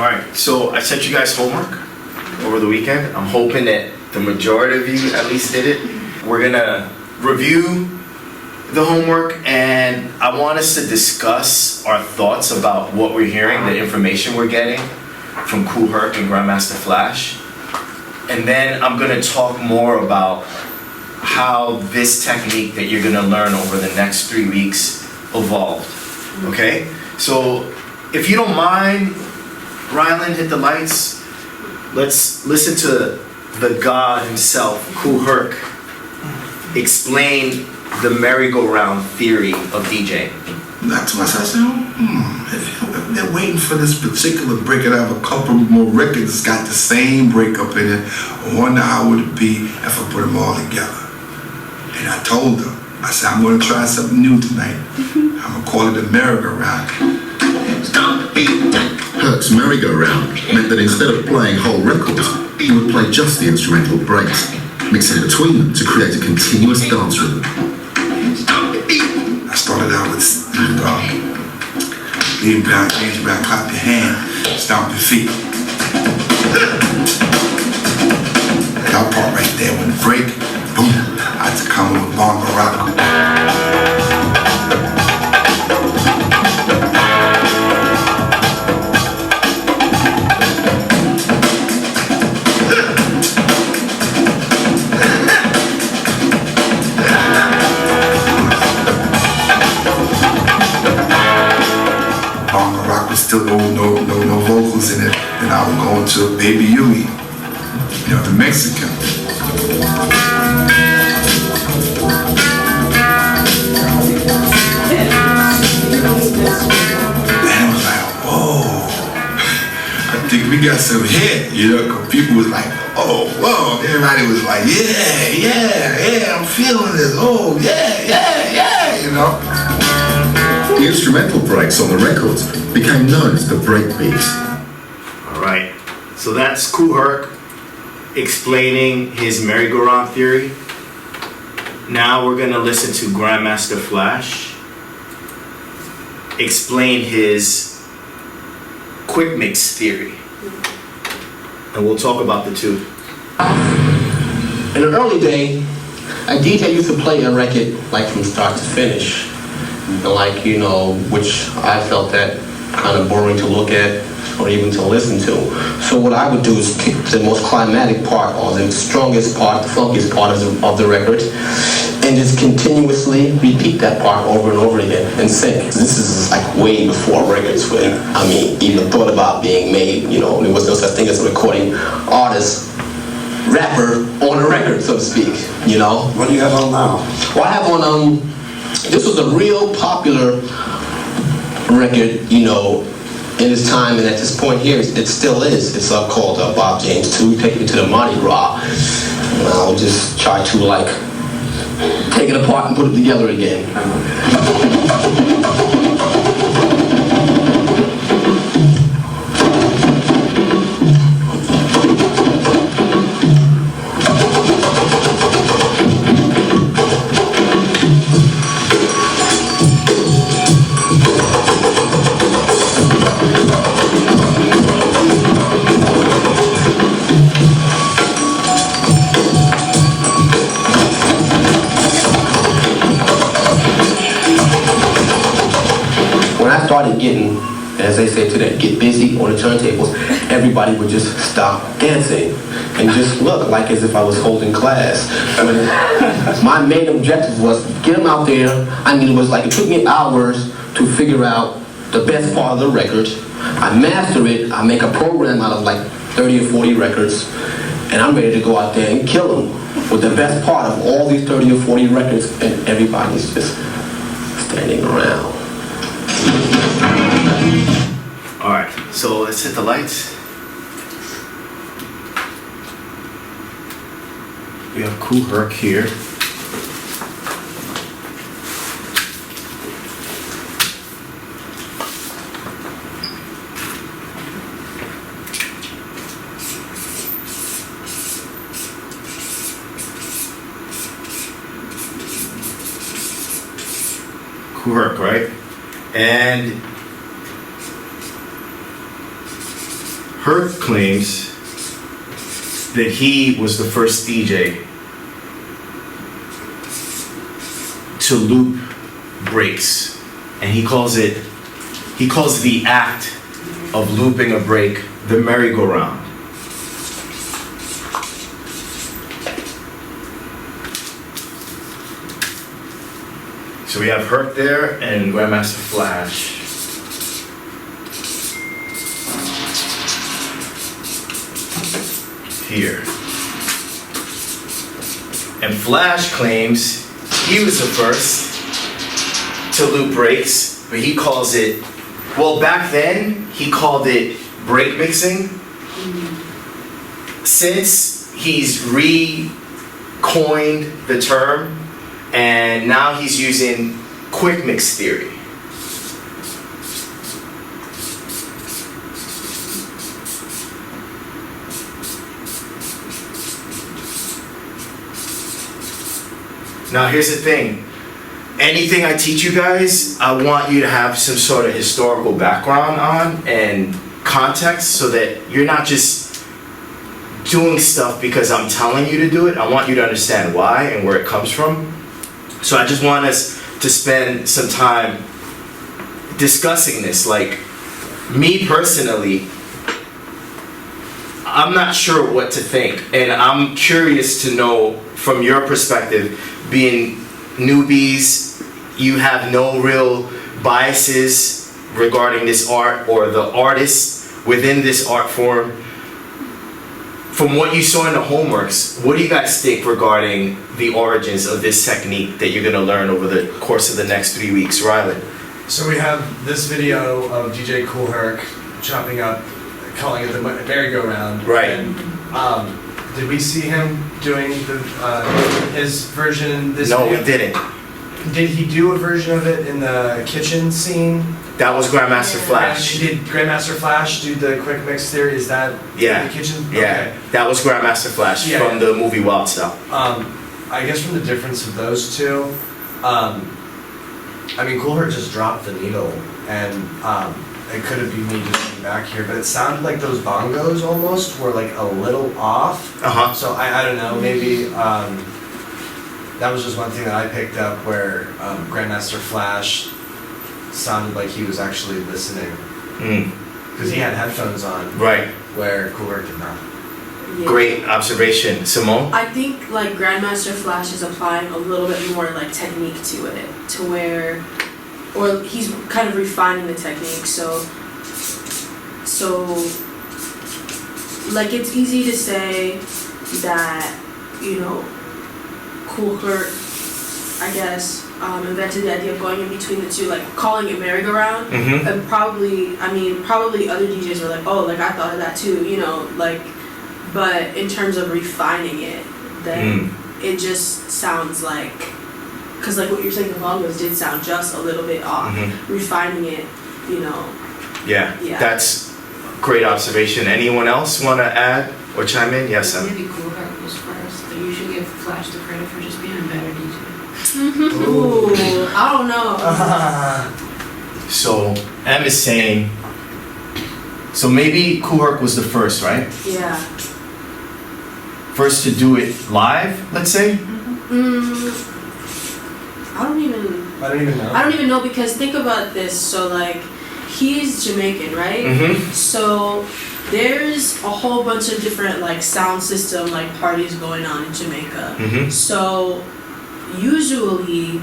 Alright, so I sent you guys homework over the weekend. I'm hoping that the majority of you at least did it. We're gonna review the homework, and I want us to discuss our thoughts about what we're hearing, the information we're getting from Cool Herc and Grandmaster Flash. And then I'm gonna talk more about how this technique that you're gonna learn over the next 3 weeks evolved. Okay? So if you don't mind, Rylan, hit the lights. Let's listen to the god himself, Cool Herc, explain the merry-go-round theory of DJing. Back to myself, I said, if they're waiting for this particular break and I have a couple more records that's got the same breakup in it, I wonder how would it be if I put them all together. And I told them, I said, I'm going to try something new tonight. I'm going to call it the merry-go-round. Herc's merry-go-round meant that instead of playing whole records, he would play just the instrumental breaks, mixing between them to create a continuous dance rhythm. I started out with lean down, change back, clap your hand, stomp your feet. That part right there, when the break, boom, I had to come with bongo rock. Still no vocals in it, and I would go into Baby Yui, the Mexican. And it was like, whoa, I think we got some hit, because people was like, oh, whoa, everybody was like, yeah, I'm feeling this, oh, yeah. The instrumental breaks on the records became known as the breakbeats. Alright, so that's Cool Herc explaining his merry-go-round theory. Now we're going to listen to Grandmaster Flash explain his quick mix theory. And we'll talk about the two. In an early day, a DJ used to play a record like from start to finish. Like, which I felt that kind of boring to look at or even to listen to. So what I would do is pick the most climatic part or the strongest part, the funkiest part of the record, and just continuously repeat that part over and over again and sing. This is like way before records were, even thought about being made. There was no such thing as a recording artist, rapper on a record, so to speak, What do you have on now? Well, I have on, this was a real popular record, in its time, and at this point here, it still is. It's called Bob James 2, Take Me to the Mardi Gras. And I'll just try to, take it apart and put it together again. Started getting, as they say today, get busy on the turntables, everybody would just stop dancing and just look like as if I was holding class. My main objective was get them out there. It took me hours to figure out the best part of the record. I master it, I make a program out of 30 or 40 records, and I'm ready to go out there and kill them with the best part of all these 30 or 40 records, and everybody's just standing around. Alright, so let's hit the lights. We have Cool Herc here. Cool Herc, right? And Herc claims that he was the first DJ to loop breaks, and he calls the act of looping a break the merry-go-round. So we have Herc there and Grandmaster Flash. Here. And Flash claims he was the first to loop breaks, but he calls it, well, back then he called it break mixing. Since he's re-coined the term, and now he's using quick mix theory. Now here's the thing. Anything I teach you guys, I want you to have some sort of historical background on and context so that you're not just doing stuff because I'm telling you to do it. I want you to understand why and where it comes from. So I just want us to spend some time discussing this. Like, me personally, I'm not sure what to think, and I'm curious to know from your perspective, being newbies, you have no real biases regarding this art or the artists within this art form. From what you saw in the homeworks, what do you guys think regarding the origins of this technique that you're going to learn over the course of the next 3 weeks? Riley? So we have this video of DJ Cool Herc chopping up, calling it the merry-go-round. Right. And, did we see him doing his version in this No, video? we didn't. Did he do a version of it in the kitchen scene? That was Grandmaster Flash. Did Grandmaster Flash do the quick mix theory? Is that Yeah. in the kitchen? Yeah, Okay. that was Grandmaster Flash Yeah. from the movie Wild Style. I guess from the difference of those two, I mean, Cool Herc just dropped the needle, and it could have been me just being back here, but it sounded like those bongos almost were like a little off. Uh-huh. So I don't know, maybe that was just one thing that I picked up where Grandmaster Flash sounded like he was actually listening. Because he had headphones on. Right. Where Cool Herc did not. Yeah. Great observation. Simone? I think like Grandmaster Flash is applying a little bit more like technique to it, to where, or he's kind of refining the technique. So like it's easy to say that, you know, Cool Herc, I guess, invented the idea of going in between the two, like calling it merry-go-round. Mm-hmm. And probably other DJs were like, oh, like I thought of that too, you know, like, but in terms of refining it, then it just sounds like, because like what you're saying, the bongos did sound just a little bit off. Refining it, you know. Yeah, Yeah. that's great observation. Anyone else want to add or chime in? Yes, Em. Maybe Cool Herc was first. But you should give Flash the credit for just being a better DJ. Ooh, I don't know. So Em is saying, so maybe Cool Herc was the first, right? Yeah. First to do it live, let's say? I don't even know. I don't even know, because think about this. So like, he's Jamaican, right? Mm-hmm. So there's a whole bunch of different like sound system like parties going on in Jamaica. Mm-hmm. So usually,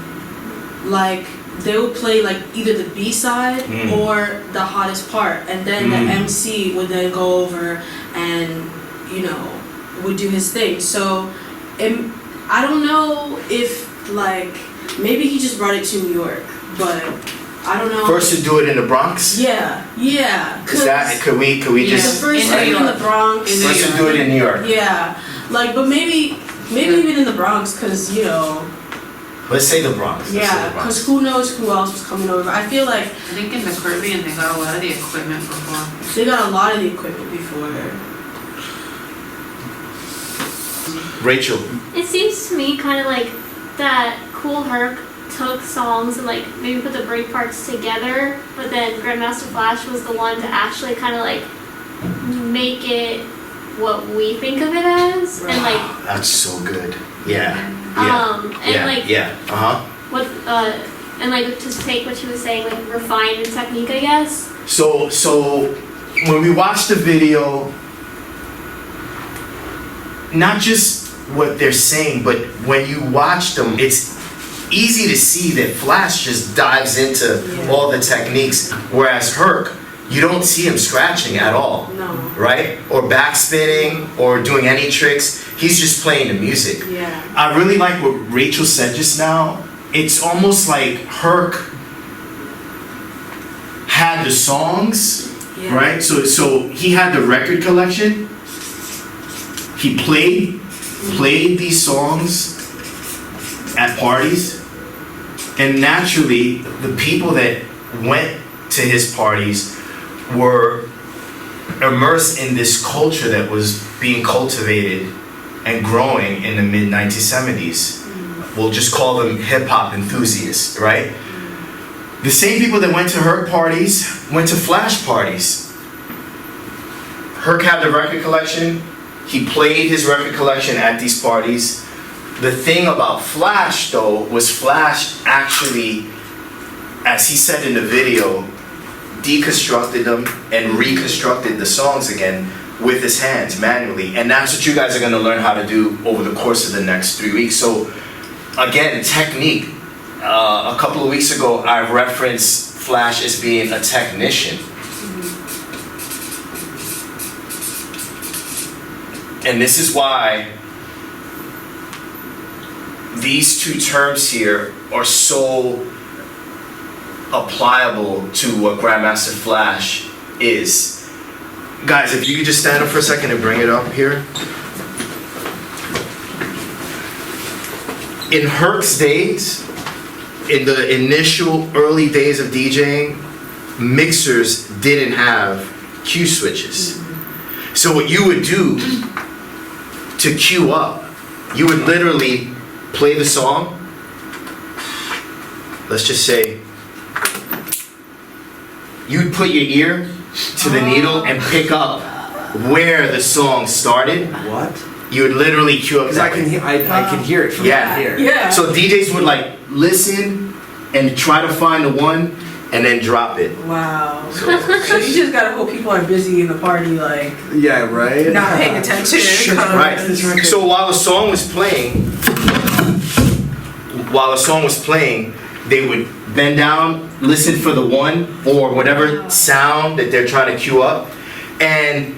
like they'll play like either the B side or the hottest part, and then the MC would then go over and, you know, would do his thing. So I don't know if like maybe he just brought it to New York, but I don't know. First to do it in the Bronx? Yeah. Is that, could we just, the first in New in the York. Bronx. first to do it in New York? Yeah, like, but maybe even in the Bronx, because, you know, Let's say the Bronx. Let's say yeah, the Bronx. because who knows who else was coming over. I feel like I think in the Caribbean they got a lot of the equipment before. they got a lot of the equipment before. Rachel. It seems to me kind of like that Cool Herc took songs and like maybe put the break parts together, but then Grandmaster Flash was the one to actually kind of like make it what we think of it as, and like That's so good. Yeah. and Yeah. like Yeah. Uh-huh. what and like to take what she was saying, like refine the technique, I guess. So when we watch the video, not just what they're saying, but when you watch them, it's easy to see that Flash just dives into all the techniques, whereas Herc, you don't see him scratching at all, No. right? Or backspinning or doing any tricks. He's just playing the music. Yeah. I really like what Rachel said just now. It's almost like Herc had the songs, Yeah. right? So he had the record collection. He played these songs at parties, and naturally, the people that went to his parties were immersed in this culture that was being cultivated and growing in the mid 1970s. We'll just call them hip hop enthusiasts, right? The same people that went to Herc parties went to Flash parties. Herc had the record collection. He played his record collection at these parties. The thing about Flash, though, was Flash actually, as he said in the video, deconstructed them and reconstructed the songs again with his hands manually. And that's what you guys are going to learn how to do over the course of the next 3 weeks. So, again, technique. A couple of weeks ago, I referenced Flash as being a technician. And this is why these two terms here are so applicable to what Grandmaster Flash is. Guys, if you could just stand up for a second and bring it up here. In Herc's days, in the initial early days of DJing, mixers didn't have cue switches. So what you would do to cue up, you would literally play the song. Let's just say you'd put your ear to the needle and pick up where the song started. What? You would literally cue up Because that I can way. hear, I can hear it from Yeah. here. Yeah. So DJs would like listen and try to find the one and then drop it. Wow. So you just gotta hope people are busy in the party, like Yeah, right? not paying attention. Right. So while the song was playing, they would bend down, listen for the one or whatever sound that they're trying to cue up, and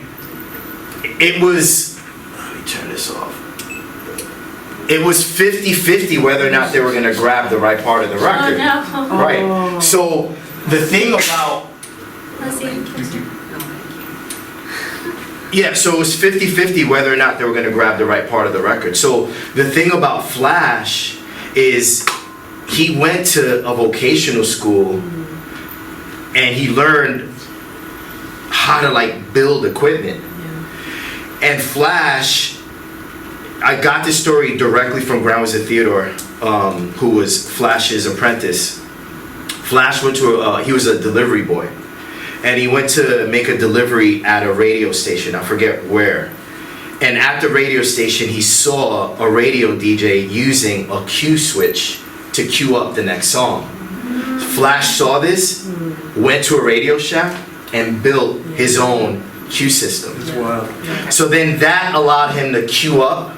it was. Let me turn this off. It was 50-50 whether or not they were gonna grab the right part of the record. Oh no. Right. So the thing about Let's see. Yeah, so it was 50-50 whether or not they were going to grab the right part of the record. So the thing about Flash is he went to a vocational school and he learned how to like build equipment. And Flash, I got this story directly from Grandmaster Theodore, who was Flash's apprentice. Flash went to he was a delivery boy. And he went to make a delivery at a radio station, I forget where. And at the radio station, he saw a radio DJ using a cue switch to cue up the next song. Flash saw this, went to a Radio Shack, and built his own cue system. Wow. So then that allowed him to cue up,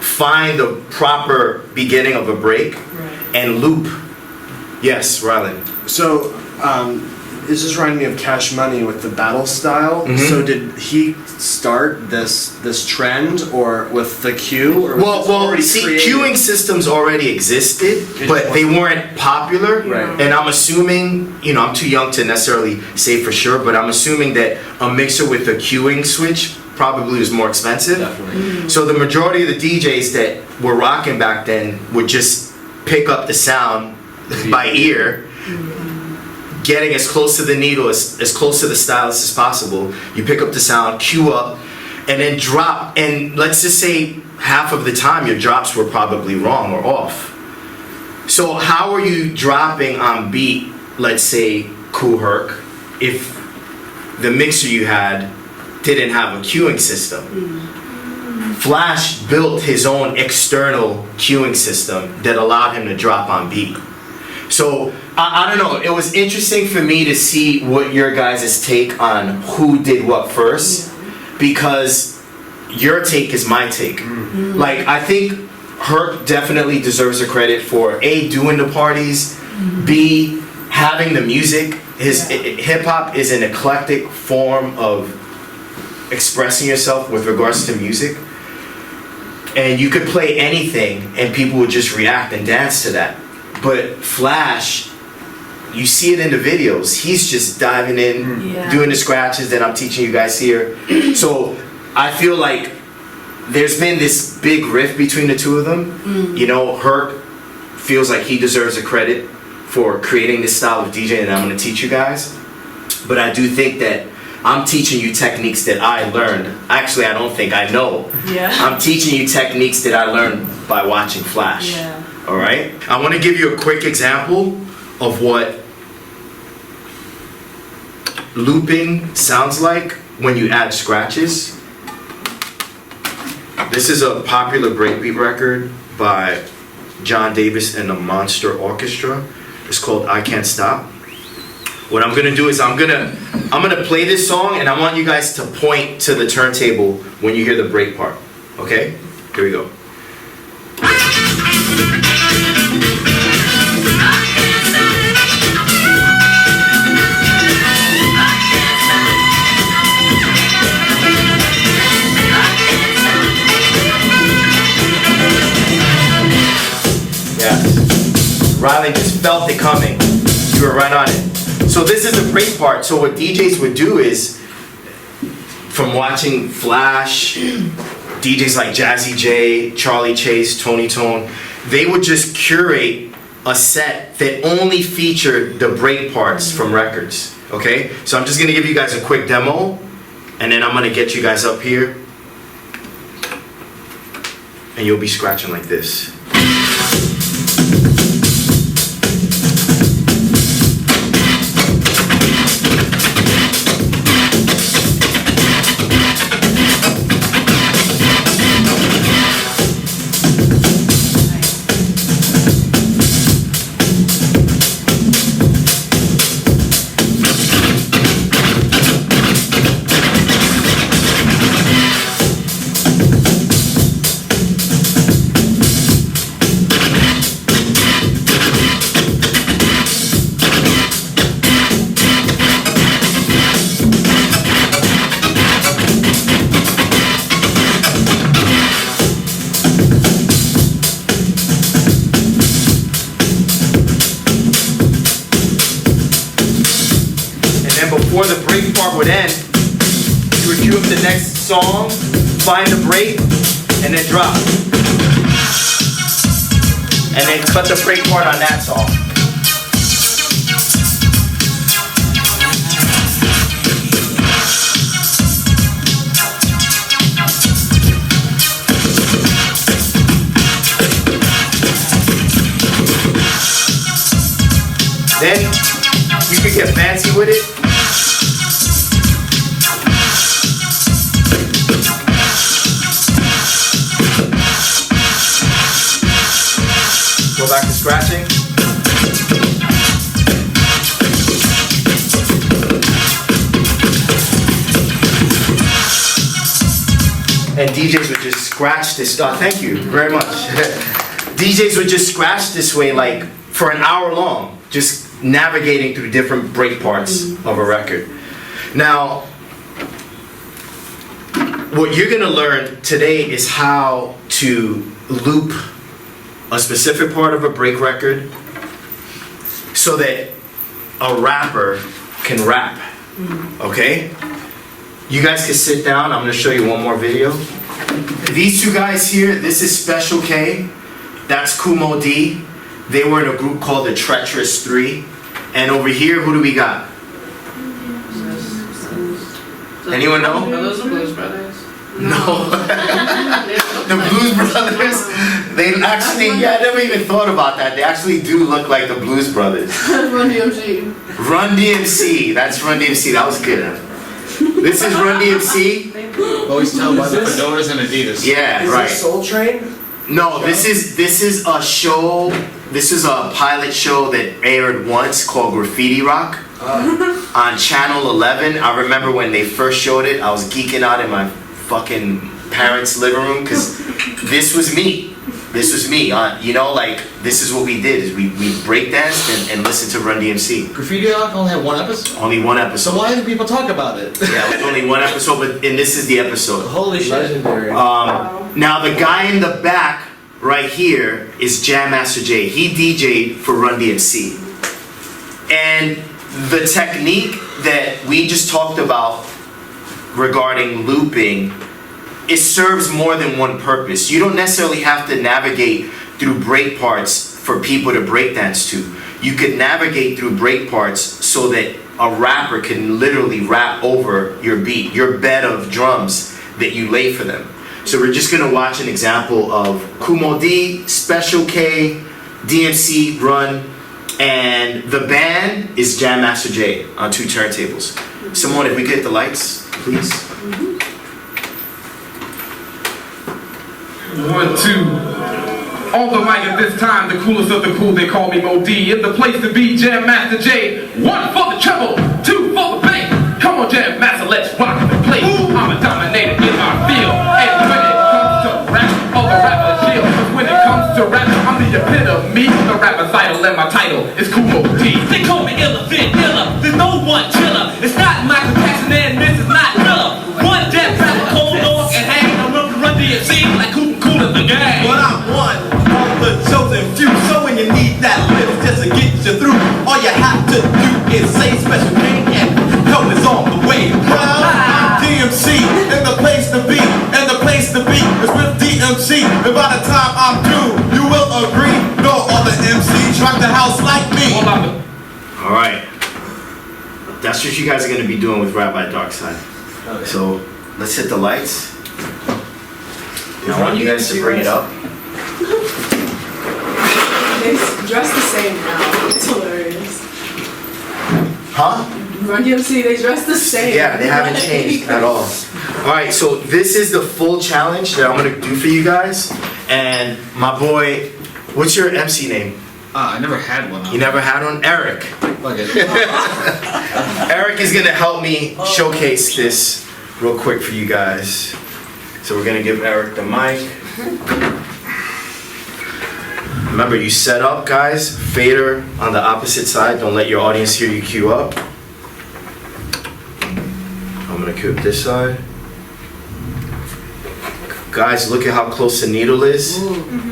find the proper beginning of a break, and loop. Yes, Rylan. So, this is reminding me of Cash Money with the battle style. Mhm. So did he start this trend or with the cue? Or was this Well, already see, created? queuing systems already existed, It but they wasn't- weren't popular. Right. And I'm assuming, I'm too young to necessarily say for sure, but I'm assuming that a mixer with a queuing switch probably was more expensive. Definitely. So the majority of the DJs that were rocking back then would just pick up the sound by ear, getting as close to the needle, as close to the stylus as possible. You pick up the sound, cue up, and then drop. And let's just say half of the time your drops were probably wrong or off. So how are you dropping on beat, let's say Cool Herc, if the mixer you had didn't have a queuing system. Flash built his own external queuing system that allowed him to drop on beat. So I don't know, it was interesting for me to see what your guys' take on who did what first, because your take is my take. Like, I think Herc definitely deserves a credit for A, doing the parties, B, having the music. Hip hop is an eclectic form of expressing yourself with regards to music. And you could play anything and people would just react and dance to that. But Flash, you see it in the videos, he's just diving in, doing the scratches that I'm teaching you guys here. So I feel like there's been this big rift between the two of them. You know, Herc feels like he deserves a credit for creating this style of DJing that I'm going to teach you guys. But I do think that I'm teaching you techniques that I learned. Actually, I don't think I know. I'm teaching you techniques that I learned by watching Flash. All right? I want to give you a quick example of what looping sounds like when you add scratches. This is a popular breakbeat record by John Davis and the Monster Orchestra. It's called I Can't Stop. What I'm gonna do is I'm gonna play this song and I want you guys to point to the turntable when you hear the break part. Okay? Here we go. Yeah. Riley just felt it coming. You were right on it. So this is the break part. So what DJs would do is, from watching Flash, DJs like Jazzy J, Charlie Chase, Tony Tone, they would just curate a set that only featured the break parts from records. Okay? So I'm just gonna give you guys a quick demo, and then I'm gonna get you guys up here, and you'll be scratching like this. Before the break part would end, you would cue up the next song, find the break, and then drop. And then cut the break part on that song. Then you could get fancy with it. Go back to scratching. And DJs would just scratch this. Thank you very much. DJs would just scratch this way like for an hour long, just navigating through different break parts of a record. Now, what you're gonna learn today is how to loop a specific part of a break record so that a rapper can rap. Okay? You guys can sit down. I'm gonna show you one more video. These two guys here, this is Special K, that's Kumo D. They were in a group called the Treacherous 3. And over here, who do we got? Anyone know? Are those the Blues Brothers? No. The Blues Brothers, they actually, I never even thought about that. They actually do look like the Blues Brothers. Run DMC. Run DMC, that's Run DMC, that was good. This is Run DMC. Always tell by the Is this- fedoras and Adidas. Yeah, Is right. this Soul Train? No, this is a show. This is a pilot show that aired once called Graffiti Rock on Channel 11. I remember when they first showed it, I was geeking out in my fucking parents' living room because this was me. This was me. You know, like this is what we did: is we breakdanced and listened to Run DMC. Graffiti Rock only had one episode? Only one So episode. why do people talk about it? Yeah, it was only one episode, and this is the episode. Holy shit. Legendary. Now the guy in the back right here is Jam Master Jay. He DJ'd for Run DMC. And the technique that we just talked about regarding looping, it serves more than one purpose. You don't necessarily have to navigate through break parts for people to breakdance to. You could navigate through break parts so that a rapper can literally rap over your beat, your bed of drums that you lay for them. So we're just gonna watch an example of Kumo D, Special K, DMC, Run, and the band is Jam Master Jay on 2 turntables. Simone, if we could hit the lights, please. 1, 2. On the mic at this time, the coolest of the cool, they call me Mo D. In the place to be, Jam Master J. 1 for the treble, 2 for the bass. Come on, Jam Master, let's rock the place. I'm a dominator in my field. And when it comes to rap, all the rappers shield. Cause when it comes to rap, I'm the epitome. The rapper's idol and my title is Kumo D. They call me Illithid Illa, there's no one chiller. It's not Michael Jackson and this is not Miller. One death rapper, cold dog, and hang. I'm up to Run DMC like cool in the game. But I'm one of the chosen few. So when you need that lift just to get you through, all you have to do is say Special K and help is on the way. Well, I'm DMC, and the place to be, and the place to be is with DMC. And by the time I'm through, you will agree, no other MCs rock the house like me. All right. That's what you guys are gonna be doing with Rap by Dark Side. So let's hit the lights. And I want you guys to bring it up. They dress the same now. It's hilarious. Huh? Run DMC, they dress the same. Yeah, they haven't changed at all. All right, so this is the full challenge that I'm gonna do for you guys. And my boy, what's your MC name? I never had one. You never had one? Eric. Fuck it. Eric is gonna help me showcase this real quick for you guys. So we're gonna give Eric the mic. Remember, you set up, guys. Fader on the opposite side. Don't let your audience hear you cue up. I'm gonna cue up this side. Guys, look at how close the needle is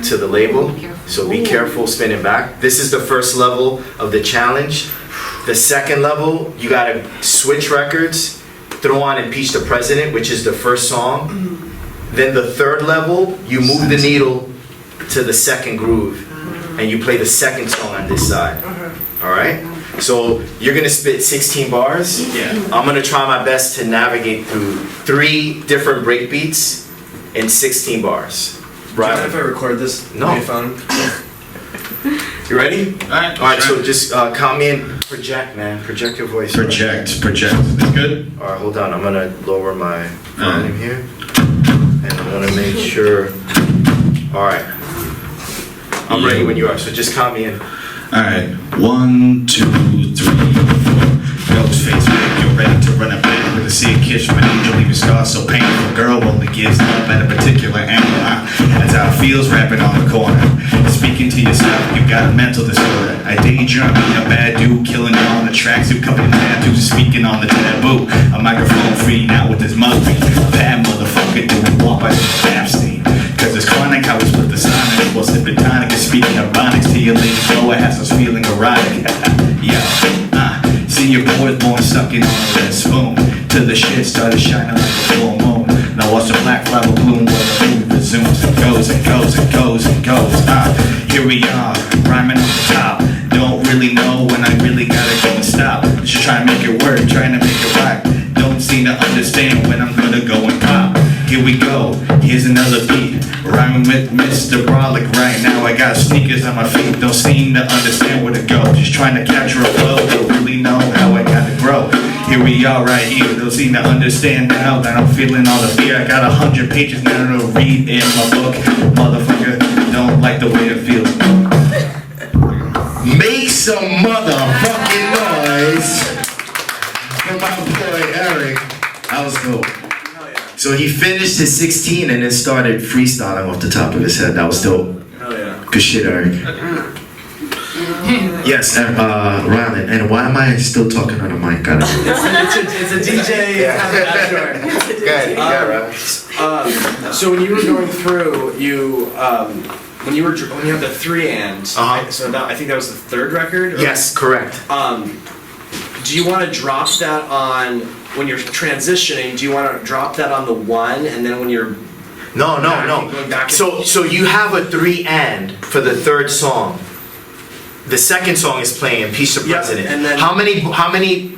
to the label. So be careful spinning back. This is the first level of the challenge. The second level, you gotta switch records, throw on Impeach the President, which is the first song. Then the third level, you move the needle to the second groove, and you play the second song on this side. All right? So you're gonna spit 16 bars. Yeah. I'm gonna try my best to navigate through 3 different break beats in 16 bars. Right. If I record this No. on your phone. You ready? Alright. Alright, so just count me in. Project, man. Project your voice. Project. That's good? Alright, hold on. I'm gonna lower my volume here. And I wanna make sure. Alright. I'm ready when you are, so just count me in. Alright. 1, 2, 3, 4. Ghost face, you're ready to run a band with a sick kiss from an angel, leaving scars so painful. Girl only gives love at a particular angle. That's how it feels rapping on the corner. Speaking to yourself, you got a mental disorder. I daydream being a bad dude, killing you on the tracks, you covered in tattoos, speaking on the taboo. A microphone free now with this mugby. A bad motherfucker doing walk by the Epstein. Cause it's chronic how we split the sonic. While sipping tonic and speaking ironics to your lady go, it has us feeling erotic. Yo, see your boys born sucking on a red spoon. Till the shit started shining like a full moon. Now watch the black flower bloom while the mood resumes and goes and goes and goes and goes. Here we are, rhyming on the top. Don't really know when I really gotta go and stop. Just trying to make it work, trying to make it rock. Don't seem to understand when I'm gonna go and pop. Here we go, here's another beat. Rhyming with Mr. Brolic right now. I got sneakers on my feet, don't seem to understand where to go. Just trying to capture a flow, don't really know how I gotta grow. Here we are right here, they'll seem to understand now that I'm feeling all the fear. I got 100 pages now to read in my book. Motherfucker, don't like the way it feels. Make some motherfucking noise for my boy Eric. That was cool. So he finished his 16 and then started freestyling off the top of his head. That was dope. Oh yeah. Good shit, Eric. Yes, Rylan. And why am I still talking on a mic? I don't know. It's a DJ. Good. Yeah, So when you were going through, when you had the 3 and, so I think that was the 3rd record? Or? Yes, correct. Do you want to drop that on, when you're transitioning, do you want to drop that on the 1 and then when you're... No. Going back So you have a 3 and for the 3rd song. The 2nd song is playing Impeach the President. And then, how many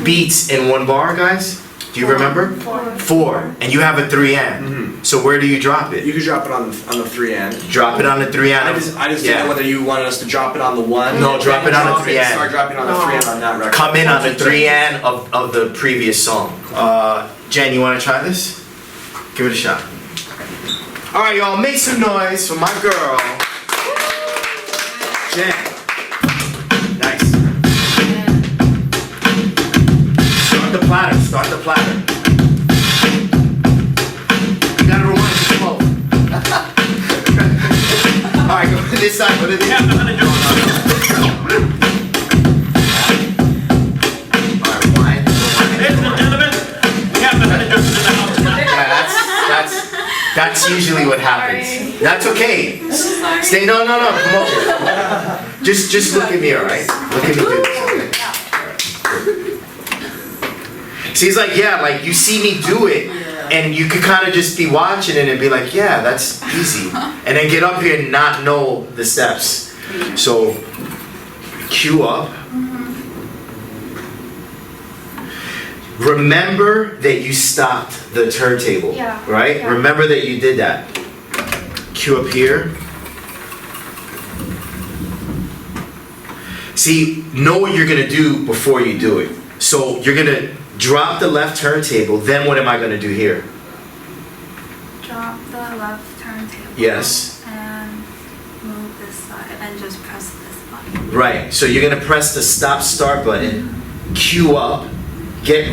beats in one bar, guys? Do you remember? 4. And you have a 3 and. Mm-hmm. So where do you drop it? You could drop it on the 3 and. Drop it on the 3 and. I just didn't know whether you wanted us to drop it on the 1. No, drop it on the 3 and. Start dropping on the 3 and on that record. Come in on the 3 and of the previous song. Jen, you want to try this? Give it a shot. All right, y'all, make some noise for my girl, Jen. Nice. Start the platter. You gotta rewind the flow. All right, go to this side, go to this side. That's usually what happens. That's okay. Stay, no, come over. Just look at me, alright? Look at me do this, okay? So he's like, yeah, like you see me do it, and you could kind of just be watching it and be like, yeah, that's easy. And then get up here and not know the steps. So, cue up. Remember that you stopped the turntable, right? Yeah. Remember that you did that. Cue up here. See, know what you're gonna do before you do it. So you're gonna drop the left turntable, then what am I gonna do here? Drop the left turntable. Yes. And move this side and just press this button. Right, so you're gonna press the stop start button, cue up, get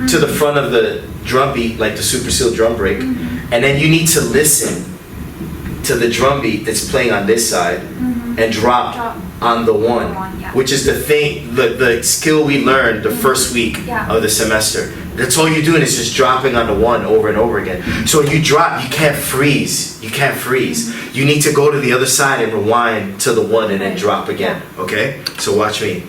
to the front of the drum beat, like the Super Seal drum break, and then you need to listen to the drum beat that's playing on this side and drop on the 1, which is the thing, the skill we learned the first week of the semester. That's all you're doing is just dropping on the 1 over and over again. So when you drop, you can't freeze. You can't freeze. You need to go to the other side and rewind to the 1 and then drop again, okay? So watch me.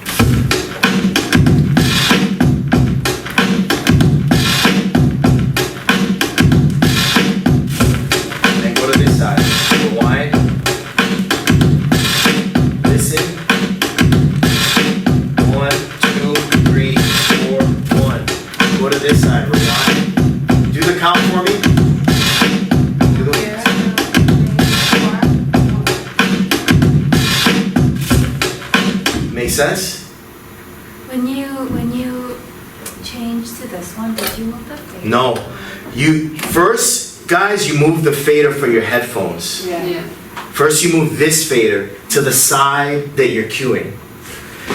Sense? When you change to this one, did you move the fader? No. You first, guys, you move the fader for your headphones. Yeah. First you move this fader to the side that you're cueing.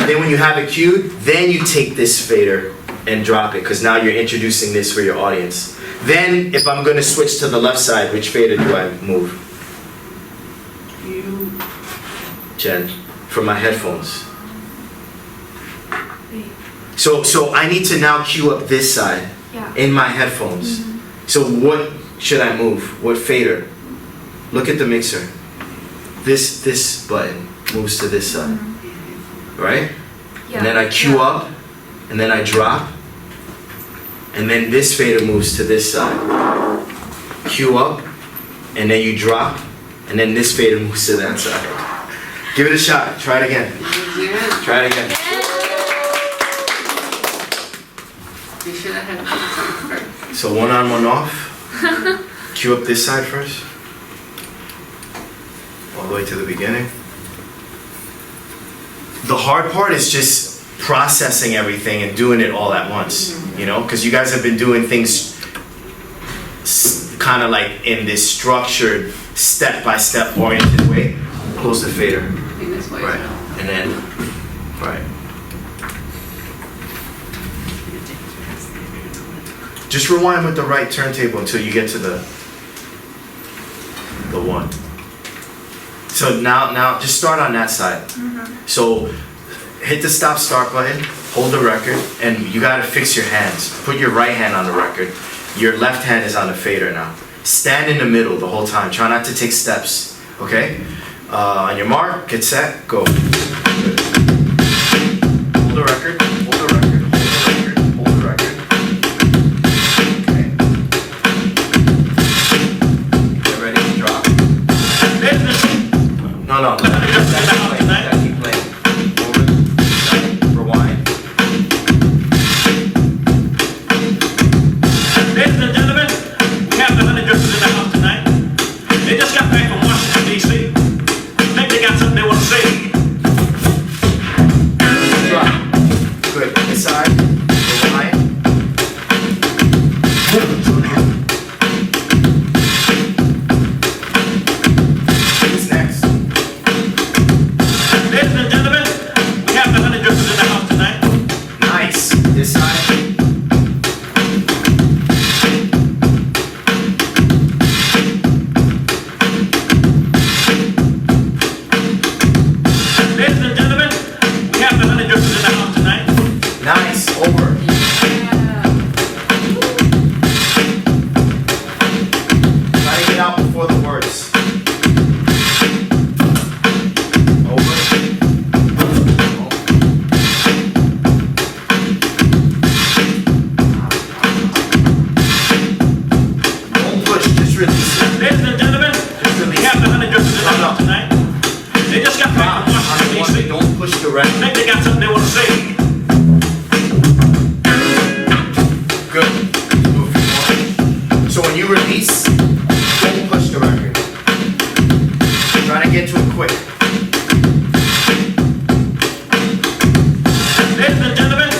Then when you have it cued, then you take this fader and drop it, because now you're introducing this for your audience. Then if I'm gonna switch to the left side, which fader do I move? Jen, for my headphones. So I need to now cue up this side in my headphones. So what should I move? What fader? Look at the mixer. This button moves to this side, right? Yeah. And then I cue up, and then I drop, and then this fader moves to this side. Cue up, and then you drop, and then this fader moves to that side. Give it a shot. Try it again. Try it again. You should have had it first. So 1 on, 1 off. Cue up this side first. All the way to the beginning. The hard part is just processing everything and doing it all at once, you know, because you guys have been doing things kind of like in this structured, step-by-step oriented way. Close the fader. Right, and then, right. Just rewind with the right turntable until you get to the one. So now just start on that side. So hit the stop start button, hold the record, and you gotta fix your hands. Put your right hand on the record. Your left hand is on the fader now. Stand in the middle the whole time. Try not to take steps, okay? On your mark, get set, go. Good. Hold the record, hold the record, hold the record, hold the record. Okay. Get ready to drop. No. That keep playing. Over, rewind. Ladies and gentlemen, we have the honey drippers in the house tonight. They just got back from Washington, D.C. Think they got something they want to say. Drop. Good. This side. Rewind. Who's next? Ladies and gentlemen, we have the honey drippers in the house tonight. Nice. This side. Ladies and gentlemen, we have the honey drippers in the house tonight. Nice. Over. Try to get out before the words. Don't push, just release it. Ladies and gentlemen, we have the honey drippers in the house tonight. They just got back from Washington, D.C. Don't push the record. Think they got something they want to say. Good. Move forward. So when you release, don't push the record. Try to get to it quick. Ladies and gentlemen,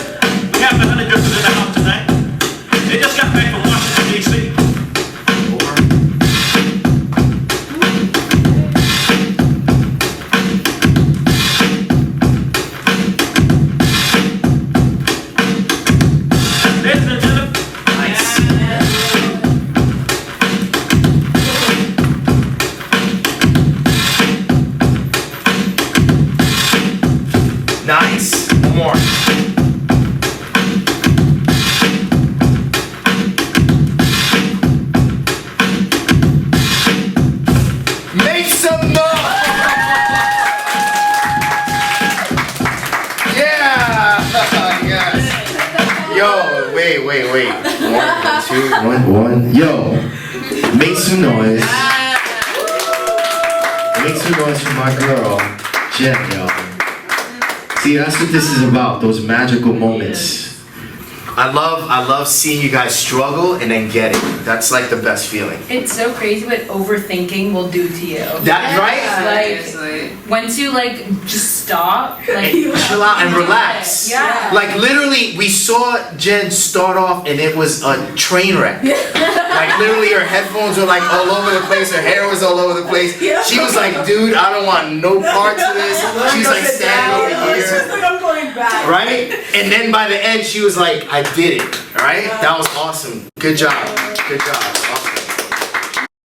we have the honey drippers in the house tonight. They just got back from Washington, D.C. Ladies and gentlemen, Nice. One more. Make some noise! Yeah! Yes. Yo, wait. 1, 2, 1. Yo, make some noise. Make some noise for my girl, Jen, yo. See, that's what this is about, those magical moments. I love seeing you guys struggle and then get it. That's like the best feeling. It's so crazy what overthinking will do to you. That right? Like once you like just stop, like chill out and relax. Yeah. Like literally, we saw Jen start off and it was a train wreck. Like literally, her headphones were like all over the place. Her hair was all over the place. She was like, "Dude, I don't want no parts of this." She's like standing over here. I'm going back. Right? And then by the end, she was like, "I did it." Right? That was awesome. Good job. Good job.